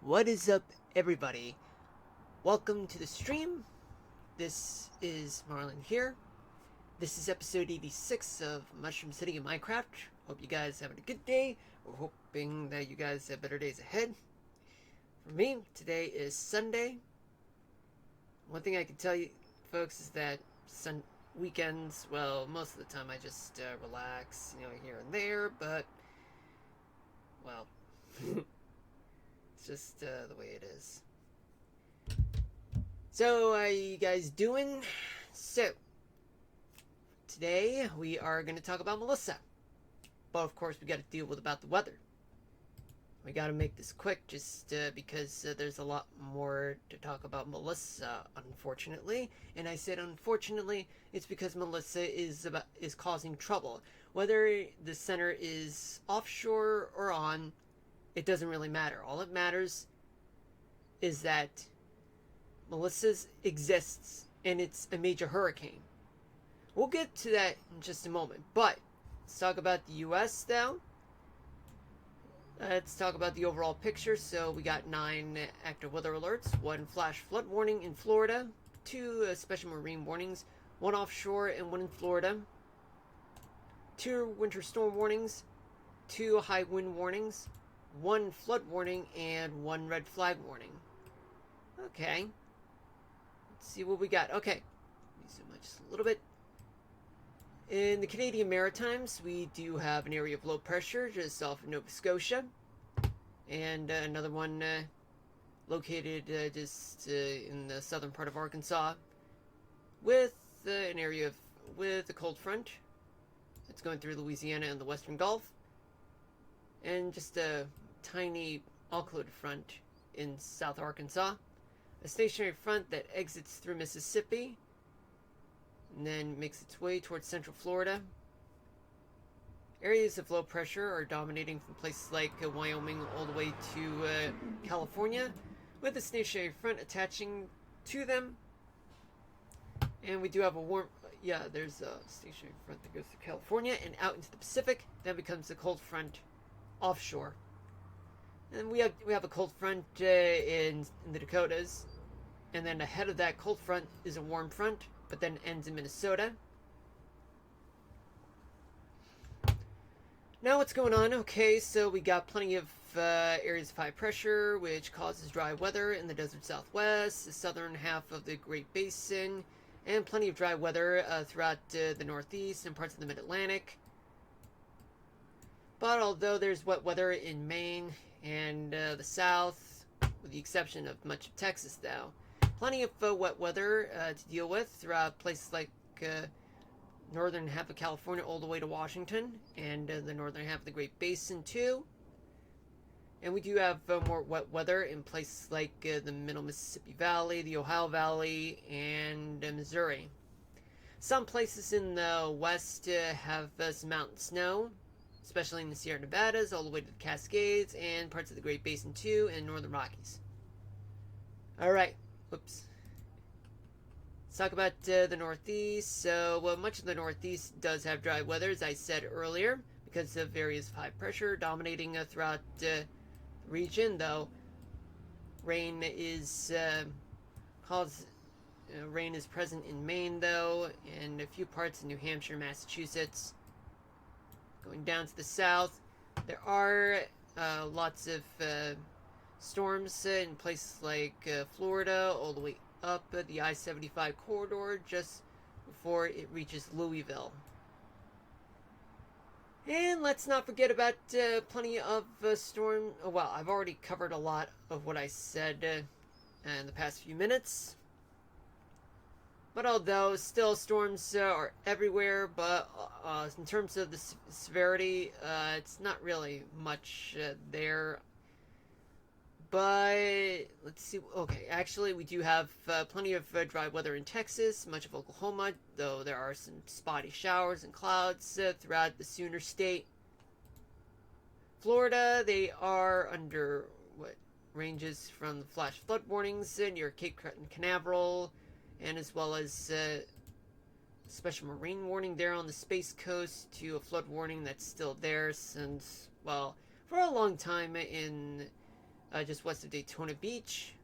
What is up, everybody? Welcome to the stream. This is Marlon here. This is episode 86 of Mushroom City in Minecraft. Hope you guys having a good day. We're hoping that you guys have better days ahead. For me, today is Sunday. One thing I can tell you, folks, is that weekends, well, most of the time I just relax, here and there, but, well, it's just the way it is. So, how you guys doing? So, today we are going to talk about Melissa. But, of course, we got to deal with about the weather. We got to make this quick just because there's a lot more to talk about Melissa, unfortunately. And I said unfortunately, it's because Melissa is causing trouble. Whether the center is offshore or on, it doesn't really matter. All it matters is that Melissa exists and it's a major hurricane. We'll get to that in just a moment. But let's talk about the U.S. now. Let's talk about the overall picture. So we got 9 active weather alerts, 1 flash flood warning in Florida, 2 special marine warnings, 1 offshore and 1 in Florida, 2 winter storm warnings, 2 high wind warnings, 1 flood warning, and 1 red flag warning. Okay. Let's see what we got. Okay. Let me zoom out just a little bit. In the Canadian Maritimes, we do have an area of low pressure just off of Nova Scotia. And another one located just in the southern part of Arkansas with an area with a cold front. It's going through Louisiana and the Western Gulf. And just a tiny alkaloid front in South Arkansas. A stationary front that exits through Mississippi and then makes its way towards central Florida. Areas of low pressure are dominating from places like Wyoming all the way to California, with a stationary front attaching to them. And we do have a there's a stationary front that goes to California and out into the Pacific. Then becomes the cold front offshore. And we have a cold front in the Dakotas, and then ahead of that cold front is a warm front, but then ends in Minnesota. Now what's going on? Okay, so we got plenty of areas of high pressure, which causes dry weather in the desert southwest, the southern half of the Great Basin, and plenty of dry weather throughout the northeast and parts of the mid-Atlantic. But although there's wet weather in Maine and the south, with the exception of much of Texas though, plenty of wet weather to deal with throughout places like northern half of California all the way to Washington, and the northern half of the Great Basin too. And we do have more wet weather in places like the middle Mississippi Valley, the Ohio Valley, and Missouri. Some places in the west have some mountain snow, especially in the Sierra Nevadas, all the way to the Cascades, and parts of the Great Basin too, and Northern Rockies. Alright, whoops. Let's talk about the Northeast. So, much of the Northeast does have dry weather, as I said earlier, because of areas of high pressure dominating throughout the region, though rain is rain is present in Maine, though, and a few parts of New Hampshire, Massachusetts. Going down to the south, there are lots of storms in places like Florida, all the way up the I-75 corridor just before it reaches Louisville. And let's not forget about plenty of storm. Well, I've already covered a lot of what I said in the past few minutes. But although still storms are everywhere, but in terms of the severity, it's not really much there. But let's see. Okay, actually, we do have plenty of dry weather in Texas, much of Oklahoma, though there are some spotty showers and clouds throughout the Sooner State. Florida, they are under what ranges from the flash flood warnings near Cape Canaveral, and as well as special marine warning there on the Space Coast to a flood warning that's still there since, well, for a long time in just west of Daytona Beach.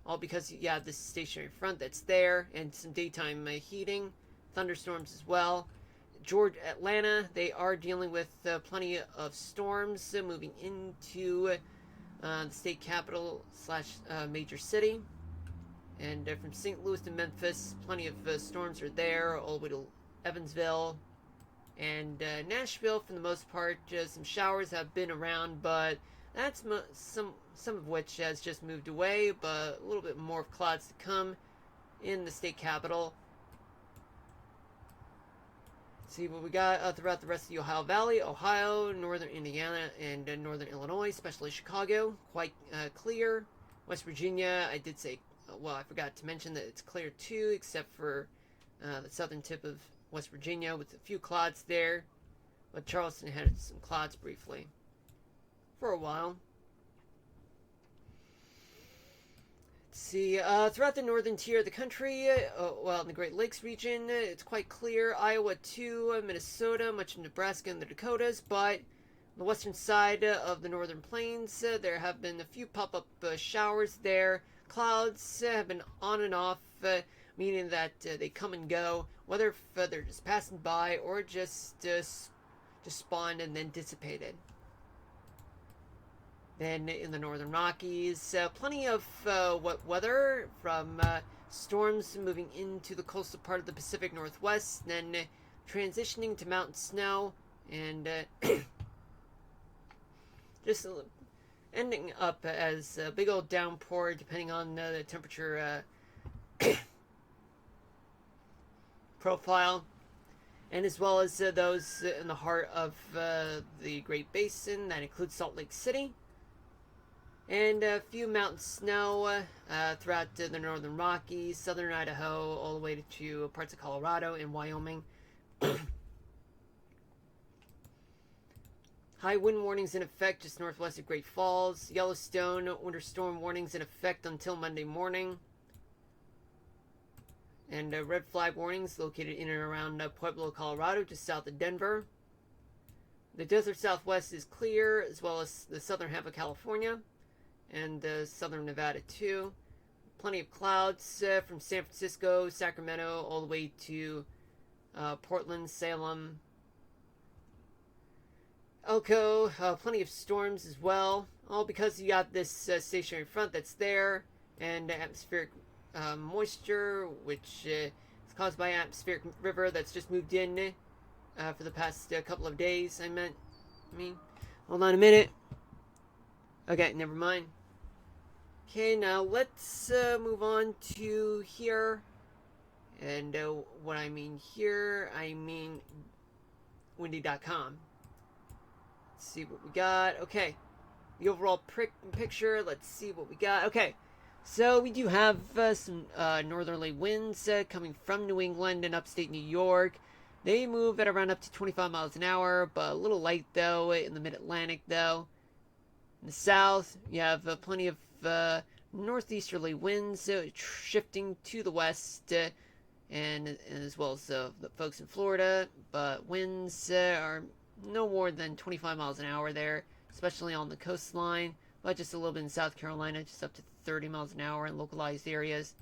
All because you have this stationary front that's there, and some daytime heating, thunderstorms as well. Atlanta, they are dealing with plenty of storms moving into the state capital slash major city. And from St. Louis to Memphis, plenty of storms are there, all the way to Evansville. And Nashville, for the most part, some showers have been around, but that's some of which has just moved away, but a little bit more of clouds to come in the state capital. Let's see what we got throughout the rest of the Ohio Valley, Ohio, northern Indiana, and northern Illinois, especially Chicago, quite clear. West Virginia, I did say, well, I forgot to mention that it's clear too, except for the southern tip of West Virginia with a few clouds there. But Charleston had some clouds briefly for a while. Let's see, throughout the northern tier of the country, well, in the Great Lakes region, it's quite clear. Iowa too, Minnesota, much of Nebraska and the Dakotas, but on the western side of the northern plains, there have been a few pop-up showers there. Clouds have been on and off, meaning that they come and go, whether if they're just passing by or just spawned and then dissipated. Then in the northern Rockies, plenty of wet weather from storms moving into the coastal part of the Pacific Northwest, then transitioning to mountain snow, and just ending up as a big old downpour depending on the temperature profile. And as well as those in the heart of the Great Basin, that includes Salt Lake City. And a few mountain snow throughout the northern Rockies, southern Idaho, all the way to parts of Colorado and Wyoming. High wind warnings in effect just northwest of Great Falls. Yellowstone, winter storm warnings in effect until Monday morning. And red flag warnings located in and around Pueblo, Colorado, just south of Denver. The desert southwest is clear, as well as the southern half of California. And southern Nevada too. Plenty of clouds from San Francisco, Sacramento, all the way to Portland, Salem, Elko. Plenty of storms as well, all because you got this stationary front that's there, and atmospheric moisture, which is caused by atmospheric river that's just moved in for the past couple of days. Hold on a minute. Okay, never mind. Okay, now let's move on to here. And what I mean here, I mean windy.com. Let's see what we got. Okay, the overall picture, let's see what we got. Okay, so we do have some northerly winds coming from New England and upstate New York. They move at around up to 25 miles an hour, but a little light though in the mid-Atlantic though. In the south, you have plenty of northeasterly winds shifting to the west, and as well as the folks in Florida. But winds are no more than 25 miles an hour there, especially on the coastline. But just a little bit in South Carolina, just up to 30 miles an hour in localized areas.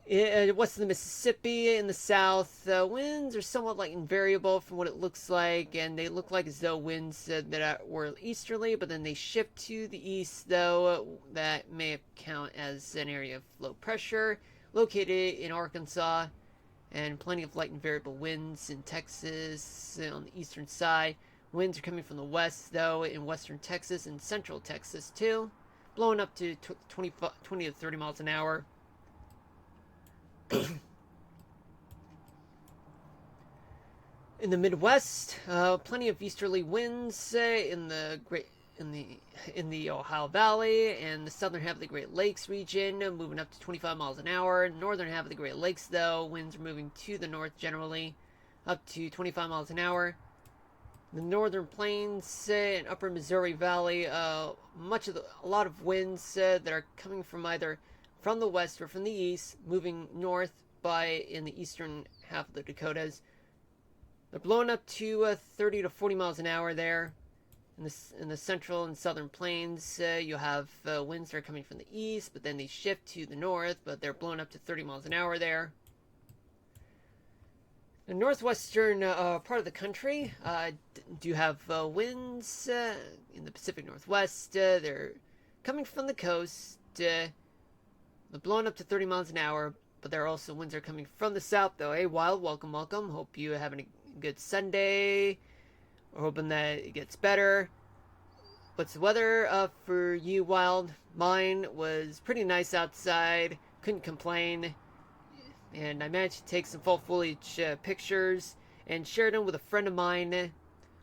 West of the Mississippi in the south, winds are somewhat invariable from what it looks like, and they look like as though winds that were easterly, but then they shift to the east, though that may count as an area of low pressure located in Arkansas, and plenty of light and variable winds in Texas on the eastern side. Winds are coming from the west, though, in western Texas and central Texas too, blowing up to 20 to 30 miles an hour. In the Midwest, plenty of easterly winds in the Ohio Valley and the southern half of the Great Lakes region, moving up to 25 miles an hour. Northern half of the Great Lakes, though, winds are moving to the north generally, up to 25 miles an hour. The northern plains and upper Missouri Valley, a lot of winds that are coming from either from the west or from the east, moving north in the eastern half of the Dakotas. They're blowing up to 30 to 40 miles an hour there In the central and southern plains, you have winds that are coming from the east, but then they shift to the north, but they're blowing up to 30 miles an hour there. The northwestern part of the country do have winds in the Pacific Northwest. They're coming from the coast. They're blowing up to 30 miles an hour, but there are also winds that are coming from the south, though. Hey, Wild, welcome, welcome. Hope you're having a good Sunday. We're hoping that it gets better. What's the weather for you, Wild? Mine was pretty nice outside. Couldn't complain. And I managed to take some fall foliage pictures and share them with a friend of mine.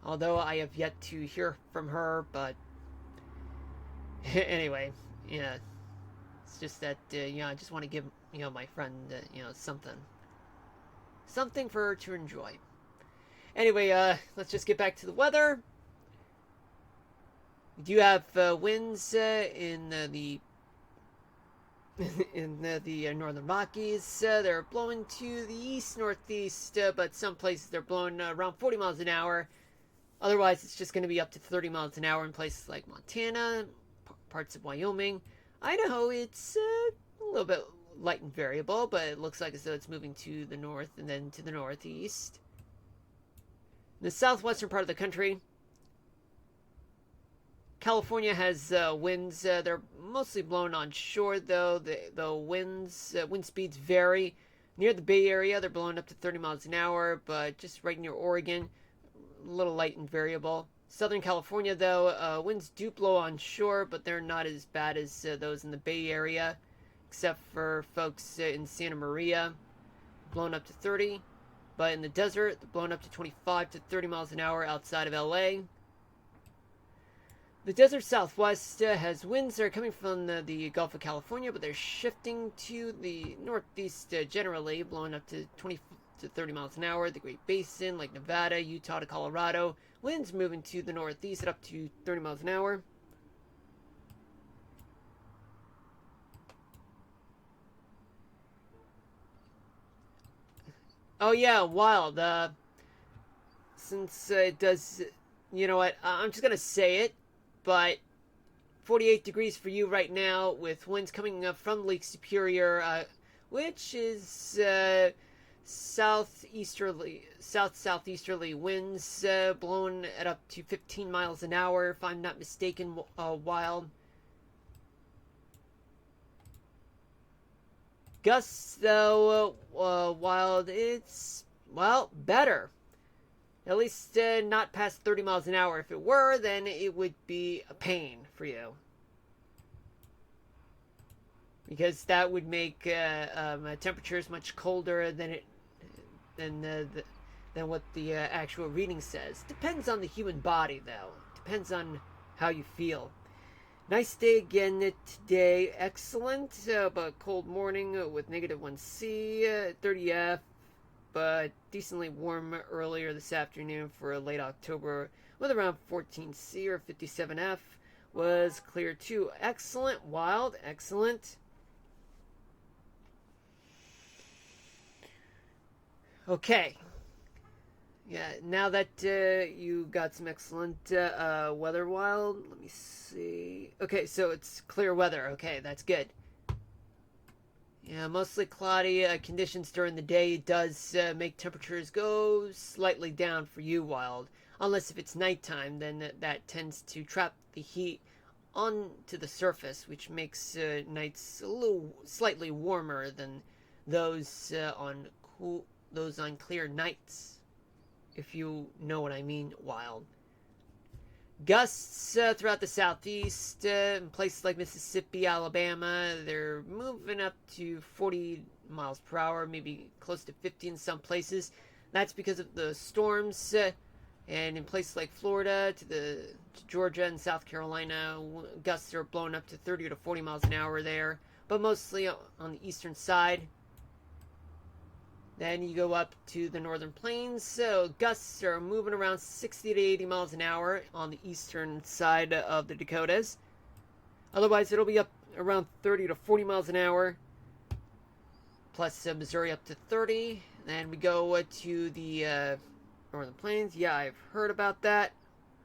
Although I have yet to hear from her, but anyway, yeah. It's just that, I just want to give, my friend, something for her to enjoy. Anyway, let's just get back to the weather. We do have winds in the northern Rockies. They're blowing to the east-northeast, but some places they're blowing around 40 miles an hour. Otherwise, it's just going to be up to 30 miles an hour in places like Montana, parts of Wyoming. Idaho, it's a little bit light and variable, but it looks like as though it's moving to the north and then to the northeast. In the southwestern part of the country, California has winds. They're mostly blown on shore, though. The wind speeds vary. Near the Bay Area, they're blowing up to 30 miles an hour, but just right near Oregon, a little light and variable. Southern California, though, winds do blow on shore, but they're not as bad as those in the Bay Area, except for folks in Santa Maria, blowing up to 30. But in the desert, they're blowing up to 25 to 30 miles an hour outside of LA. The desert southwest has winds that are coming from the Gulf of California, but they're shifting to the northeast generally, blowing up to 20 to 30 miles an hour. The Great Basin, like Nevada, Utah to Colorado, winds moving to the northeast at up to 30 miles an hour. Oh yeah, Wild. Since it does, you know what? I'm just gonna say it, but 48 degrees for you right now, with winds coming up from Lake Superior, which is southeasterly winds blowing at up to 15 miles an hour, if I'm not mistaken. Wild. Gusts, though, Wild, it's, well, better. At least not past 30 miles an hour. If it were, then it would be a pain for you. Because that would make temperatures much colder than what the actual reading says. Depends on the human body, though. Depends on how you feel. Nice day again today. Excellent, but cold morning with -1C, 30F, but decently warm earlier this afternoon for a late October with around 14C or 57F. Was clear too. Excellent, Wild, excellent. Okay. Yeah, now that you got some excellent weather, Wild, let me see. Okay, so it's clear weather. Okay, that's good. Yeah, mostly cloudy conditions during the day. It does make temperatures go slightly down for you, Wild. Unless if it's nighttime, then that tends to trap the heat onto the surface, which makes nights a little slightly warmer than those on clear nights. If you know what I mean, Wild. Gusts throughout the southeast, in places like Mississippi, Alabama, they're moving up to 40 miles per hour, maybe close to 50 in some places. That's because of the storms, and in places like Florida to Georgia and South Carolina, gusts are blowing up to 30 to 40 miles an hour there, but mostly on the eastern side. Then you go up to the northern plains, so gusts are moving around 60 to 80 miles an hour on the eastern side of the Dakotas. Otherwise, it'll be up around 30 to 40 miles an hour, plus Missouri up to 30. Then we go to the northern plains. Yeah, I've heard about that.